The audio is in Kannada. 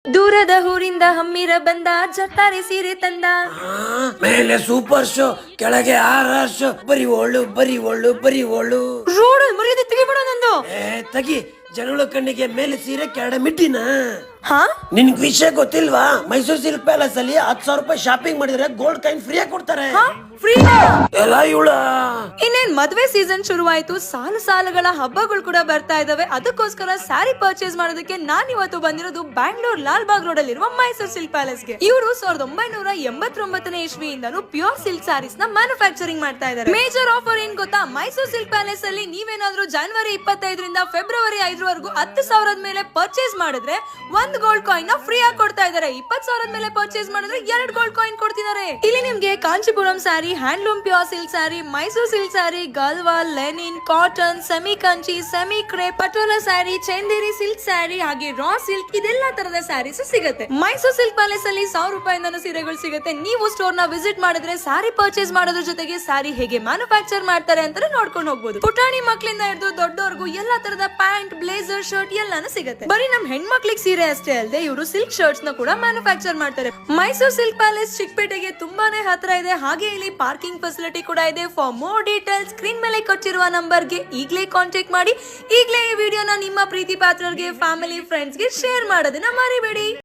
ದೂರದ ಊರಿಂದ ಹಮ್ಮಿರ ಬಂದ ಜರ್ತಾರೆ ಸೀರೆ ತಂದ. ಮೇಲೆ ಸೂಪರ್ ಶೋ, ಕೆಳಗೆ ಆರ್ ಶೋ. ಬರಿ ಒಳ್ಳು ರೋಡ್ ಮರ್ಯಾದೆ ತೆಗಿಬಿಡೋ ನಂದು. ತಗಿ, ಜನಗಳ ಕಣ್ಣಿಗೆ ಮೇಲೆ ಸೀರೆ ಕೆಳ ಮಿಟ್ಟಿನ. ಹಾ, ನಿನ್ಗ್ ವಿಷಯ ಗೊತ್ತಿಲ್ವಾ? ಮೈಸೂರು ಸಿಲ್ಕ್ ಪ್ಯಾಲೇಸ್ ಅಲ್ಲಿ 10,000 ರೂಪಾಯಿ ಶಾಪಿಂಗ್ ಮಾಡಿದ್ರೆ ಗೋಲ್ಡ್ ಕಾಯಿನ್ ಫ್ರೀ ಆಗಿ ಕೊಡ್ತಾರೆ. ಫ್ರೀ ಎಲ್ಲ ಇವಳ. ಇನ್ನೇನ್ ಮದ್ವೆ ಸೀಸನ್ ಶುರುವಾಯ್ತು, ಸಾಲುಗಳ ಹಬ್ಬಗಳು ಕೂಡ ಬರ್ತಾ ಇದಾವೆ. ಅದಕ್ಕೋಸ್ಕರ ಸ್ಯಾರಿ ಪರ್ಚೇಸ್ ಮಾಡೋದಕ್ಕೆ ನಾನ್ ಇವತ್ತು ಬಂದಿರೋದು ಬ್ಯಾಂಗ್ಳೂರ್ ಲಾಲ್ಬಾಗ್ ರೋಡ್ ಅಲ್ಲಿರುವ ಮೈಸೂರು ಸಿಲ್ಕ್ ಪ್ಯಾಲೇಸ್ ಗೆ. ಇವರು 1989ನೇ ಇಸ್ವಿಯಿಂದನೂ ಪ್ಯೂರ್ ಸಿಲ್ಕ್ ಸ್ಯಾರೀಸ್ ನ ಮ್ಯಾನುಫ್ಯಾಕ್ಚರಿಂಗ್ ಮಾಡ್ತಾ ಇದ್ದಾರೆ. ಮೇಜರ್ ಆಫರ್ ಏನ್ ಗೊತ್ತಾ? ಮೈಸೂರು ಸಿಲ್ಕ್ ಪ್ಯಾಲೇಸ್ ಅಲ್ಲಿ ನೀವೇನಾದ್ರೂ ಜನವರಿ 25ರಿಂದ ಫೆಬ್ರವರಿ 5ರವರೆಗೂ 10,000 ಮೇಲೆ ಪರ್ಚೇಸ್ ಮಾಡಿದ್ರೆ 1 ಗೋಲ್ಡ್ ಕಾಯಿನ್ ಫ್ರೀ ಆಗಿ ಕೊಡ್ತಾ ಇದ್ದಾರೆ. 20,000 ಮೇಲೆ ಪರ್ಚೇಸ್ ಮಾಡಿದ್ರೆ 2 ಗೋಲ್ಡ್ ಕಾಯಿನ್ ಕೊಡ್ತಿದ್ದಾರೆ. ಇಲ್ಲಿ ನಿಮ್ಗೆ Kanchipuram sari, handloom pure silk sari, Mysore silk sari, ಗಲ್ವಾಲ್, linen, cotton, semi Kanchi, semi crepe, Patola sari, Chanderi silk sari, ಹಾಗೆ ರಾ ಸಿಲ್ಕ್, ಇದೆಲ್ಲ ತರದ ಸ್ಯಾರೀಸ್ ಸಿಗುತ್ತೆ. ಮೈಸೂರು ಸಿಲ್ಕ್ ಪ್ಯಾಲೇಸ್ ಅಲ್ಲಿ 1,000 ರೂಪಾಯಿಂದನೂ ಸೀರೆಗಳು ಸಿಗುತ್ತೆ. ನೀವು ಸ್ಟೋರ್ ನ ವಿಸಿಟ್ ಮಾಡಿದ್ರೆ ಸ್ಯಾರಿ ಪರ್ಚೇಸ್ ಮಾಡೋದ್ರ ಜೊತೆಗೆ ಸ್ಯಾರಿ ಹೇಗೆ ಮ್ಯಾನುಫ್ಯಾಕ್ಚರ್ ಮಾಡ್ತಾರೆ ಅಂತ ನೋಡ್ಕೊಂಡು ಹೋಗ್ಬೋದು. ಪುಟಾಣಿ ಮಕ್ಕಳಿಂದ ಹಿಡಿದು ದೊಡ್ಡವರೆಗೂ ಎಲ್ಲಾ ತರದ ಪ್ಯಾಂಟ್, ಬ್ಲೇಸರ್, ಶರ್ಟ್ ಎಲ್ಲಾನು ಸಿಗುತ್ತೆ. ಬರೀ ನಮ್ ಹೆಣ್ಮಕ್ಳಿಗೆ ಸೀರೆ ಅಷ್ಟೇ ಅಲ್ಲದೆ ಇವರು ಸಿಲ್ಕ್ ಶರ್ಟ್ಸ್ ನ ಕೂಡ ಮ್ಯಾನುಫ್ಯಾಕ್ಚರ್ ಮಾಡ್ತಾರೆ. ಮೈಸೂರು ಸಿಲ್ಕ್ ಪ್ಯಾಲೇಸ್ ಚಿಕ್ಕಪೇಟೆಗೆ ತುಂಬಾನೇ ಹತ್ರ ಇದೆ. ಹಾಗೆ ಇಲ್ಲಿ ಪಾರ್ಕಿಂಗ್ ಫೆಸಿಲಿಟಿ ಕೂಡ ಇದೆ. ಫಾರ್ ಮೋರ್ ಡೀಟೇಲ್ಸ್ ಸ್ಕ್ರೀನ್ ಮೇಲೆ ಕೊಟ್ಟಿರುವ ನಂಬರ್ಗೆ ಈಗಲೇ ಕಾಂಟ್ಯಾಕ್ಟ್ ಮಾಡಿ. ಈಗಲೇ ಈ ವಿಡಿಯೋನ ನಿಮ್ಮ ಪ್ರೀತಿ ಪಾತ್ರರಿಗೆ, ಫ್ಯಾಮಿಲಿ, ಫ್ರೆಂಡ್ಸ್ಗೆ ಶೇರ್ ಮಾಡೋದನ್ನ ಮರಿಬೇಡಿ.